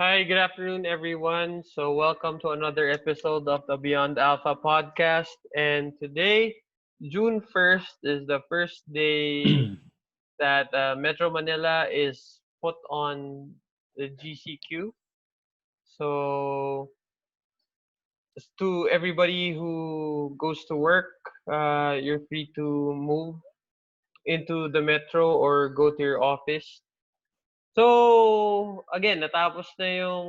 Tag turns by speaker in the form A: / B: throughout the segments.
A: Hi, good afternoon, everyone. So, welcome to another episode of the Beyond Alpha podcast. And today, June 1st, is the first day that Metro Manila is put on the GCQ. So, to everybody who goes to work, you're free to move into the metro or go to your office. So, again, natapos na yung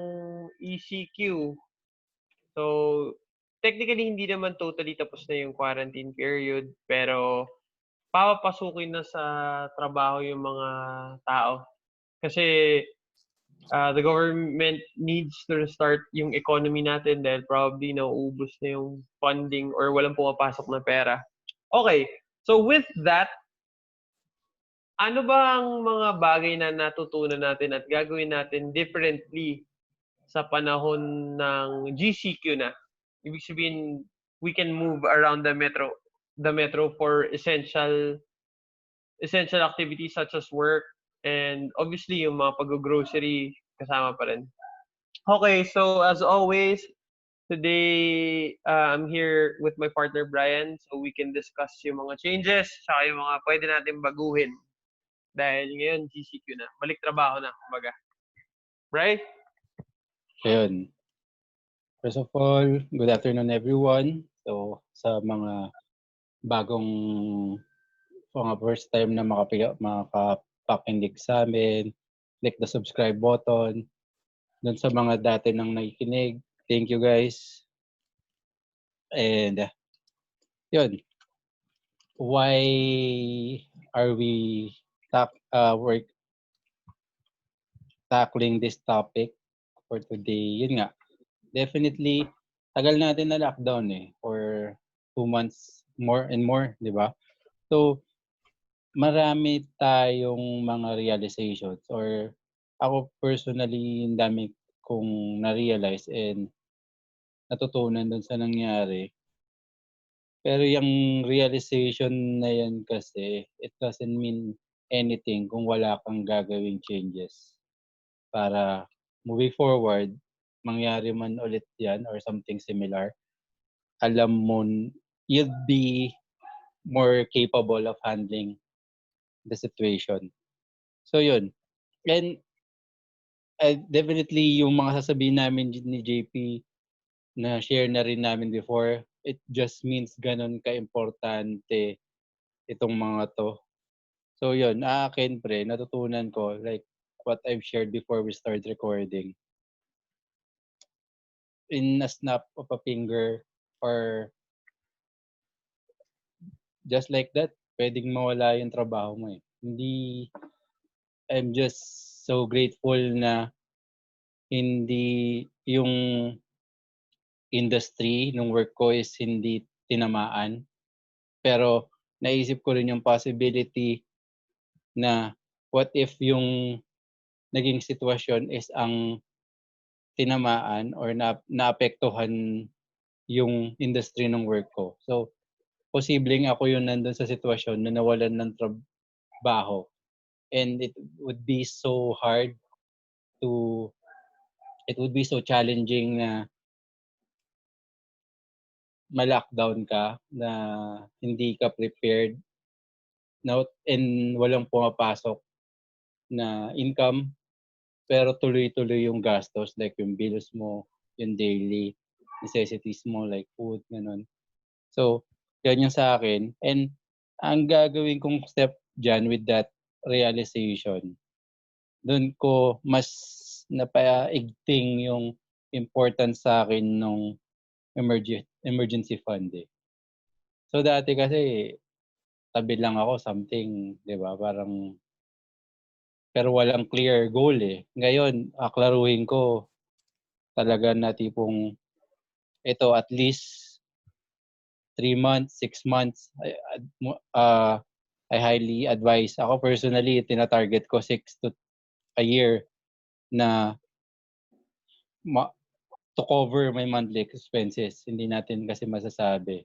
A: ECQ. So, technically hindi naman totally tapos na yung quarantine period, pero papapasukin na sa trabaho yung mga tao. Kasi the government needs to restart yung economy natin dahil probably nauubos na yung funding or walang pumapasok na pera. Okay, so with that, ano ba ang mga bagay na natutunan natin at gagawin natin differently sa panahon ng GCQ na? Ibig sabihin, we can move around the metro for essential activities such as work and obviously yung mga pag-grocery kasama pa rin. Okay, so as always, today I'm here with my partner Brian so we can discuss yung mga changes saka yung mga pwede natin baguhin dahil ngayon GCQ na. Balik trabaho na, kumbaga. Right?
B: Ayun. First of all, good afternoon everyone. So, sa mga bagong mga first time na makapakinig sa amin, click the subscribe button. Doon sa mga dati nang nakikinig, thank you guys. And yun, why are we we're tackling this topic for today? Yun nga, definitely, tagal natin na lockdown for 2 months more and more, di ba? So, marami tayong mga realizations or ako personally, ang dami kong na-realize and natutunan dun sa nangyari. Pero yung realization na yan kasi, it doesn't mean anything kung wala kang gagawing changes para moving forward, mangyari man ulit yan or something similar, alam mo, you'll be more capable of handling the situation. So yun. And definitely yung mga sasabihin namin ni JP na share na rin namin before, it just means ganun ka-importante itong mga to. So yun, akin pre, natutunan ko like what I've shared before we start recording. In a snap of a finger or just like that, pwedeng mawala yung trabaho mo eh. Hindi, I'm just so grateful na hindi yung industry ng work ko is hindi tinamaan. Pero naisip ko rin yung possibility na what if yung naging sitwasyon is ang tinamaan or naapektuhan yung industry ng work ko. So, posibleng ako yung nandun sa sitwasyon na nawalan ng trabaho. And to, it would be so challenging na ma-lockdown ka, na hindi ka prepared, and walang pumapasok na income, pero tuloy-tuloy yung gastos, like yung bills mo, yung daily necessities mo, like food, ganun. So, yan yung sa akin. And ang gagawin kong step dyan with that realization, doon ko mas napaigting yung importance sa akin nung emergency fund eh. So dati kasi tabi lang ako something, 'di ba? Parang pero walang clear goal eh. Ngayon, aklaruhin ko talaga na tipong ito at least 3 months, 6 months, I highly advise. Ako personally, tina-target ko 6 to a year na to cover my monthly expenses. Hindi natin kasi masasabi,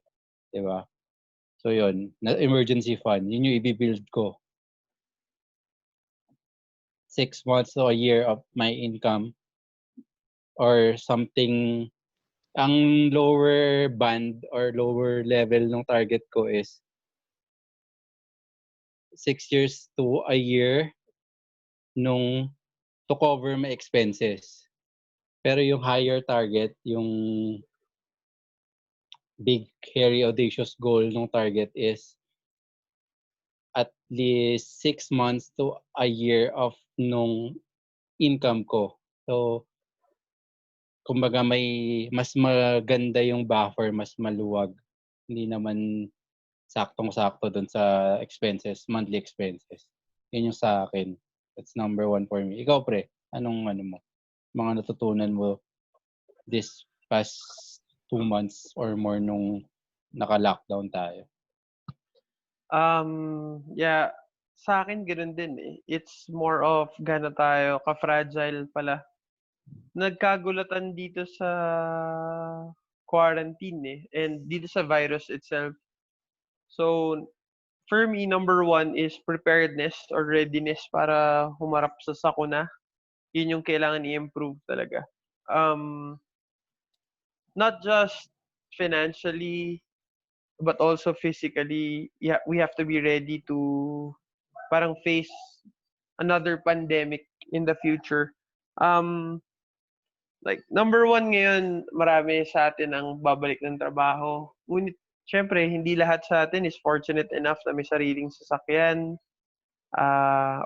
B: 'di ba? So 'yun, na emergency fund, yun yung i-build ko. 6 months to a year of my income or something. Ang lower band or lower level ng target ko is 6 years to a year nung to cover my expenses. Pero yung higher target, yung big, hairy, audacious goal ng target is at least 6 months to a year of nung income ko. So, kumbaga may mas maganda yung buffer, mas maluwag. Hindi naman saktong-sakto dun sa expenses, monthly expenses. Yun yung sa akin. That's number one for me. Ikaw, pre, anong ano mo? Mga natutunan mo this past 2 months or more nung naka-lockdown tayo?
A: Yeah, sa akin gano'n din, eh. It's more of gaano tayo ka-fragile pala. Nagkagulatan dito sa quarantine, eh, and dito sa virus itself. So, for me, number one is preparedness or readiness para humarap sa sakuna. Yun yung kailangan i-improve talaga. Not just financially, but also physically, yeah, we have to be ready to parang face another pandemic in the future. Um, like number one ngayon, marami sa atin ang babalik ng trabaho. Ngunit syempre, hindi lahat sa atin is fortunate enough na may sariling sasakyan,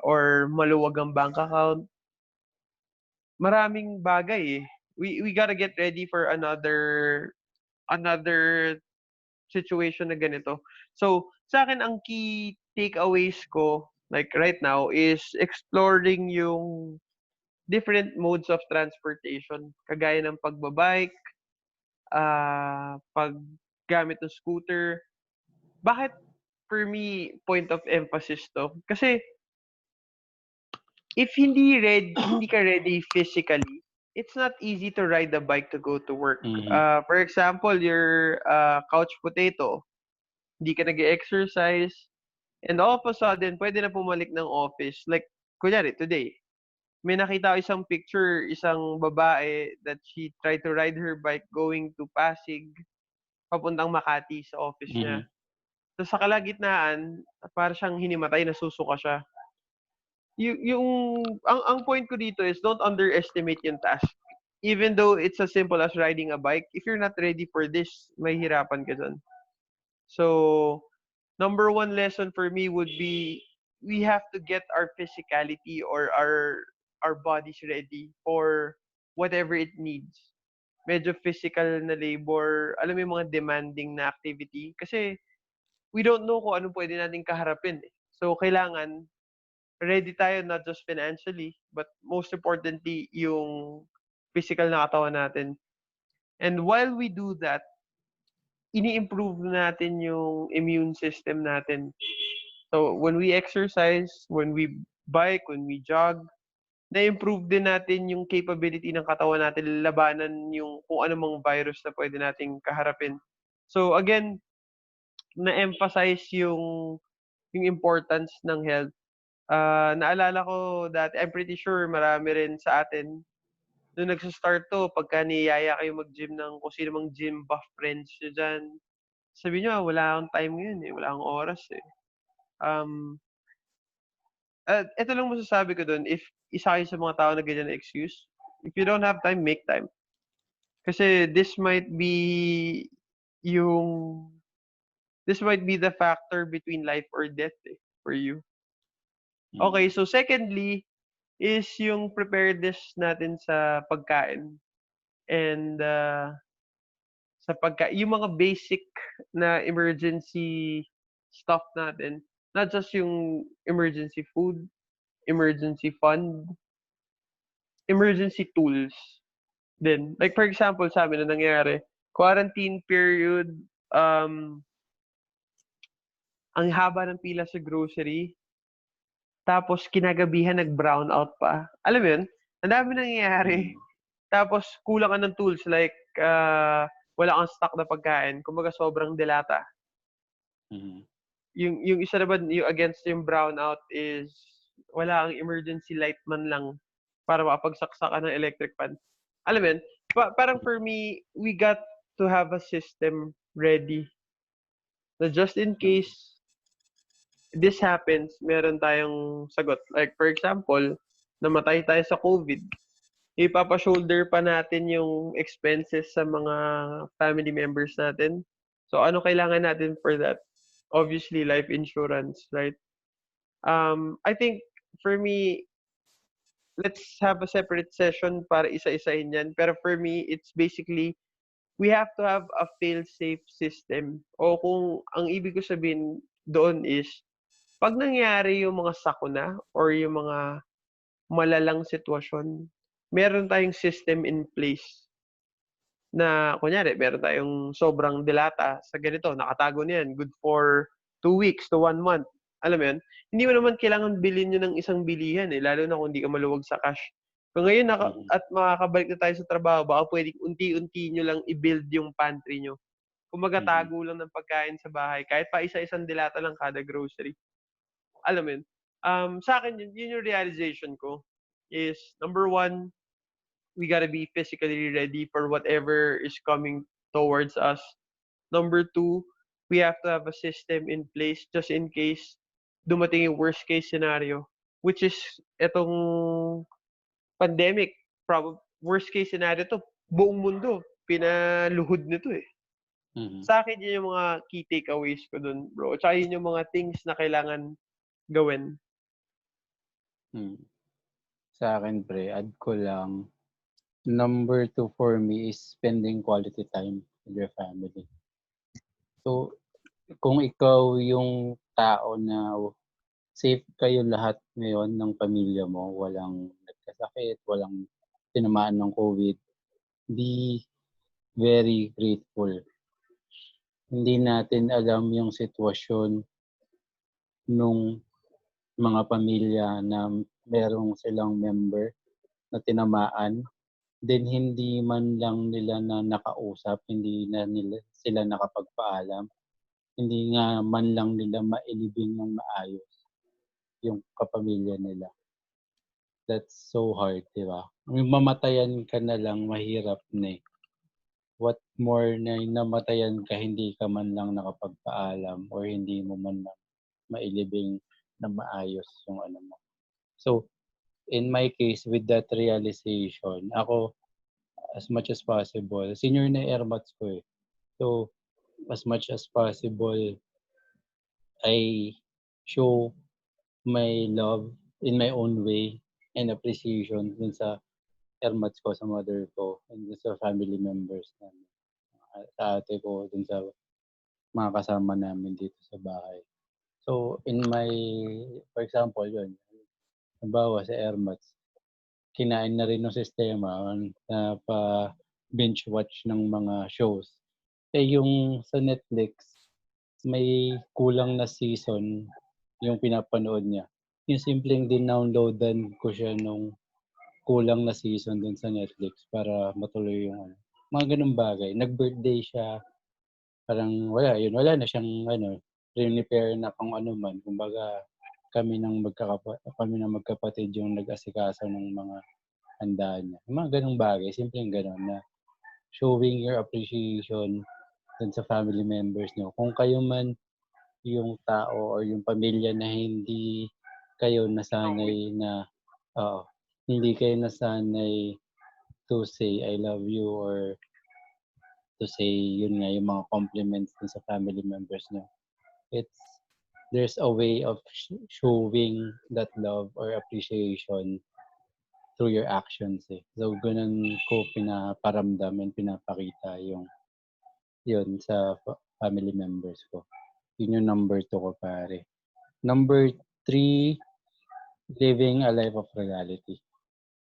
A: or maluwag ang bank account. Maraming bagay eh. We gotta get ready for another situation na ganito. So, sa akin ang key takeaways ko like right now is exploring yung different modes of transportation kagaya ng pagbabike, paggamit ng scooter. Bakit for me point of emphasis 'to? Kasi if hindi ka ready physically, it's not easy to ride a bike to go to work. For example, you're a couch potato, hindi ka nag-e-exercise, and all of a sudden puwede na bumalik ng office. Like kunyari today, may nakita ako isang picture, isang babae that she tried to ride her bike going to Pasig, papuntang Makati sa office niya.
B: Mhm.
A: So sa kalagitnaan, para siyang hinimatay, nasusuka siya. Yung ang point ko dito is don't underestimate yung task. Even though it's as simple as riding a bike, if you're not ready for this, mahihirapan ka diyan. So, number one lesson for me would be we have to get our physicality or our bodies ready for whatever it needs. Medyo physical na labor, alam mo yung mga demanding na activity kasi we don't know kung anong pwede nating kaharapin, eh. So, kailangan ready tayo not just financially, but most importantly yung physical na katawan natin. And while we do that, ini-improve natin yung immune system natin. So, when we exercise, when we bike, when we jog, na-improve din natin yung capability ng katawan natin labanan yung kung anumang virus na pwede nating kaharapin. So again, na-emphasize yung importance ng health. Naalala ko dati, I'm pretty sure marami rin sa atin nung nagsa-start 'to pagka niyaya kayo mag-gym ng kung sino mang gym buff friends niyo diyan, sabi niyo, "Wala akong time ngayon, eh, wala akong oras, eh." Um, Eto lang masasabi ko dun, if isa kayo sa mga tao na ganyan na excuse, if you don't have time, make time. Kasi yung this might be the factor between life or death, eh, for you. Okay,
B: Mm.
A: so secondly is yung preparedness natin sa pagkain and, yung mga basic na emergency stuff natin, not just yung emergency food, emergency fund, emergency tools din. Like for example sa'min ang nangyari, quarantine period, um, ang haba ng pila sa grocery, tapos kinagabihan nag-brown out pa. Alam mo yun? Ang daming nangyayari.
B: Mm.
A: Tapos kulang ka ng tools like, wala kang stock na pagkain, kumbaga sobrang delata.
B: Mhm.
A: Yung isa naman yung against yung brownout is wala kang emergency light man lang para makapagsaksa ka ng electric fan. Alam mo yun? Parang for me, we got to have a system ready na just in case this happens, meron tayong sagot. Like for example, namatay tayo sa COVID, ipapa-shoulder pa natin yung expenses sa mga family members natin. So ano kailangan natin for that? Obviously, life insurance, right? I think for me, let's have a separate session para isa-isahin yan. Pero for me, it's basically we have to have a fail-safe system. O kung ang ibig ko sabihin doon is, pag nangyari yung mga sakuna or yung mga malalang sitwasyon, meron tayong system in place na kunyari meron tayong sobrang delata sa ganito, nakatago na yan, good for 2 weeks to 1 month. Alam mo yun? Hindi mo naman kailangan bilhin yun ng isang bilihan eh, lalo na kung hindi ka maluwag sa cash. Kung ngayon
B: Mhm.
A: at makakabalik na tayo sa trabaho, baka pwedeng unti-unti nyo lang i-build yung pantry nyo. Kumbaga
B: Mhm.
A: tago lang ng pagkain sa bahay, kahit pa isa-isang delata lang kada grocery. Alam mo yun? Sa akin, yun yung realization ko is, number one, we gotta be physically ready for whatever is coming towards us. Number two, we have to have a system in place just in case dumating yung worst case scenario, which is itong pandemic. Worst case scenario to, buong mundo, pinaluhod nito eh.
B: Mhm.
A: Sa akin, yun yung mga key takeaways ko dun, bro. Tsaka yun yung mga things na kailangan gawin.
B: Mm. Sa akin, pre, add ko lang, number 2 for me is spending quality time with your family. So, kung ikaw yung tao na safe kayo lahat ngayon ng pamilya mo, walang nagkasakit, walang tinamaan ng COVID, be very grateful. Hindi natin alam yung sitwasyon nung mga pamilya na merong silang member na tinamaan, then hindi man lang nila na nakausap, hindi na nila sila nakapagpaalam, hindi nga man lang nila mailibing ng maayos yung kapamilya nila. That's so hard, 'di ba? Yung mamatayan ka na lang mahirap na eh. What more na yung namatayan ka hindi ka man lang nakapagpaalam or hindi mo man lang mailibing na maayos yung ano mo. So, in my case, with that realization, ako as much as possible, senior na airmats ko eh. So, as much as possible, I show my love in my own way and appreciation dun sa airmats ko, sa mother ko, and dun sa family members namin. Sa ate ko, dun sa mga kasama namin dito sa bahay. So, for example, yun, halimbawa sa airmats, kinain na rin ng sistema na pa binge watch ng mga shows. Eh, yung sa Netflix, may kulang na season yung pinapanood niya. Yung simpleng dinownloadan ko siya nung kulang na season dun sa Netflix para matuloy yung ano, mga gano'ng bagay. Nag-birthday siya, parang wala na siyang ano, prepare na kung ano man. Kumbaga kami ng magkapatid yung nag-asikaso ng mga handaan niya. Yung mga gano'ng bagay, simpleng gano'n na showing your appreciation dun sa family members niyo. Kung kayo man yung tao or yung pamilya na hindi kayo nasanay na oo, hindi kayo nasanay to say I love you or to say yun nga yung mga compliments dun sa family members niyo. It's there's a way of showing that love or appreciation through your actions eh. So ganun ko pinaparamdam and pinapakita yung yun sa family members ko. Yun yung number 2 ko pare. Number 3, living a life of reality.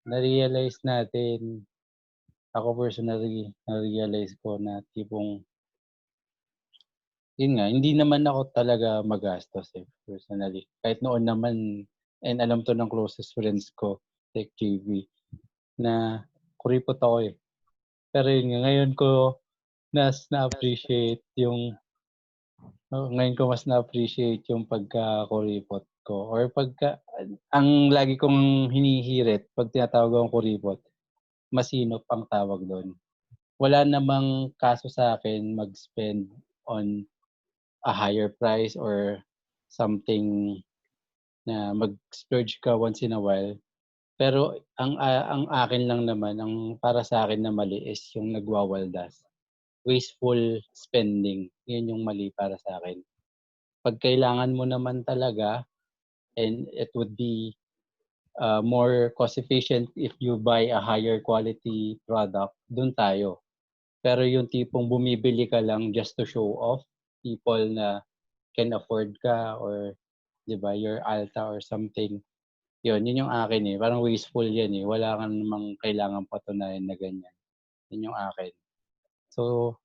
B: Na-realize natin, ako personally, na-realize ko na tipong, yun nga, hindi naman ako talaga magastos eh, personally. Kahit noon naman, and alam to ng closest friends ko, like JV, na kuripot ako eh. Pero yun nga, ngayon ko na-appreciate yung, ngayon ko mas na-appreciate yung pagka-kuripot ko. Or ang lagi kong hinihirit pag tinatawag akong kuripot, masinop ang tawag do'n. Wala namang kaso sa'kin mag-spend on a higher price or something na mag-splurge ka once in a while. Pero ang akin lang naman, ang para sa'kin na mali is yung nagwawaldas. Wasteful spending, 'yun yung mali para sa'kin. 'Pag kailangan mo naman talaga and it would be, more cost efficient if you buy a higher quality product, dun tayo. Pero yung tipong bumibili ka lang just to show off, people na can afford ka or 'di ba, your alta or something, yun yung akin, eh, parang wasteful yan, eh, wala ka namang kailangang patunayan na ganyan, yun yung akin. So,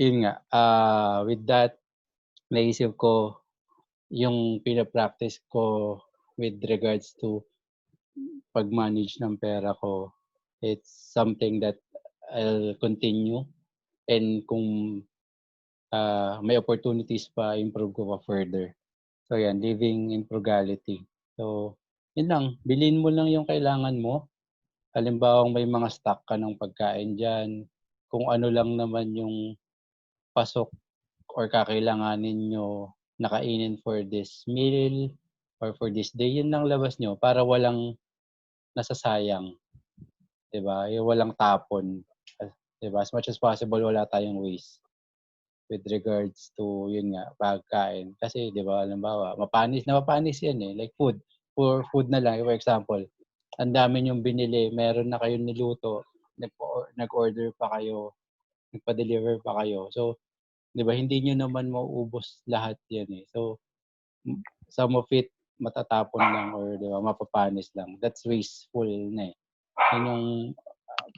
B: yun nga, with that naisip ko yung pina-practice ko with regards to pag-manage ng pera ko, it's something that I'll continue and kung, may opportunities pa improve ko pa further. So yan, living in frugality. So, yun lang, bilhin mo lang yung kailangan mo. Halimbawang may mga stock ka ng pagkain diyan, kung ano lang naman yung pasok or kakailanganin niyo na kainin for this meal or for this day, yun lang labas niyo para walang nasasayang, 'di ba? Yung walang tapon, 'di ba? As much as possible wala tayong waste with regards to yun nga, pagkain. Kasi 'di ba halimbawa napapanis yan, eh, like food. For food na lang, for example, ang dami niyong binili, meron na kayong niluto, nag-order pa kayo, nagpa-deliver pa kayo. So, 'di ba hindi niyo naman mauubos lahat 'yan, eh. So, some of it matatapon lang or 'di ba mapapanis lang. That's wasteful na, eh. 'Yun yung,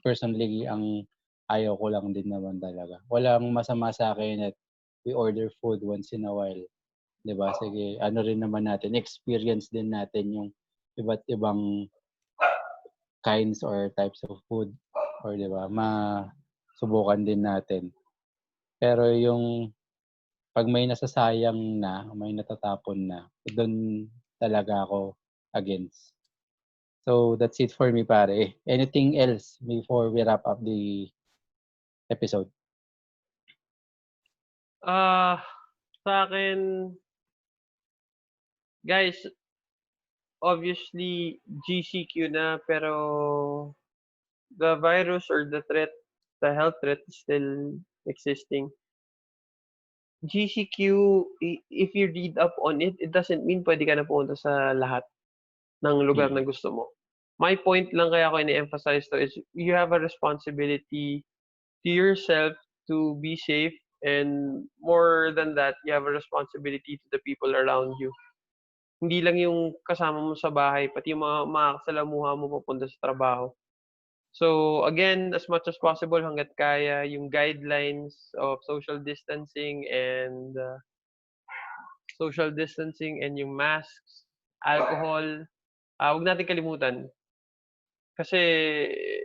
B: personally ang ayaw ko lang din naman talaga. Walang masama sa'kin at we order food once in a while, 'di ba? Sige, ano rin naman natin, experience din natin yung iba't ibang kinds or types of food or 'di ba, masubukan din natin. Pero yung 'pag may nasasayang na, may natatapon na, dun talaga ako against. So, that's it for me pare. Anything else before we wrap up the episode?
A: Ah, sa'kin, guys, obviously GCQ na, pero the virus or the threat, the health threat is still existing. GCQ, if you read up on it, it doesn't mean puwede ka na pumunta sa lahat ng lugar na
B: Mm,
A: gusto mo. My point lang kaya ko ini-emphasize 'to is you have a responsibility to yourself to be safe, and more than that, you have a responsibility to the people around you. Hindi lang yung kasama mo sa bahay, pati yung mga makakasalamuha mo papunta sa trabaho. So, again, as much as possible hangga't kaya yung guidelines of social distancing and yung masks, alcohol, 'wag natin kalimutan. Kasi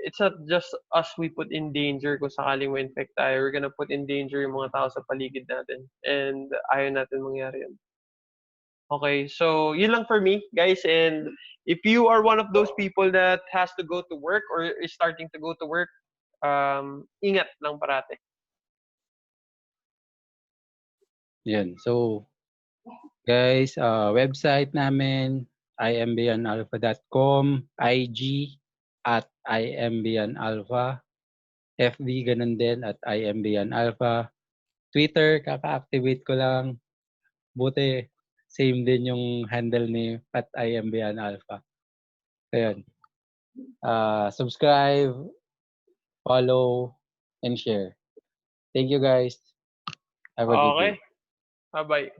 A: it's not just us we put in danger kung sakaling ma-infect tayo, we're gonna put in danger yung mga tao sa paligid natin, and ayaw natin mangyari yun. Okay, so yun lang for me, guys, and if you are one of those people that has to go to work or is starting to go to work, ingat lang parati.
B: 'yun. So, guys, website namin imbeyondalpha.com, IG @imbeyondalpha, FB gano'n din @imbeyondalpha, Twitter kaka-activate ko lang, buti same din yung handle ni @imbeyondalpha. Ayun, subscribe, follow, and share. Thank you guys. Have a good
A: Okay,
B: day.
A: bye-bye.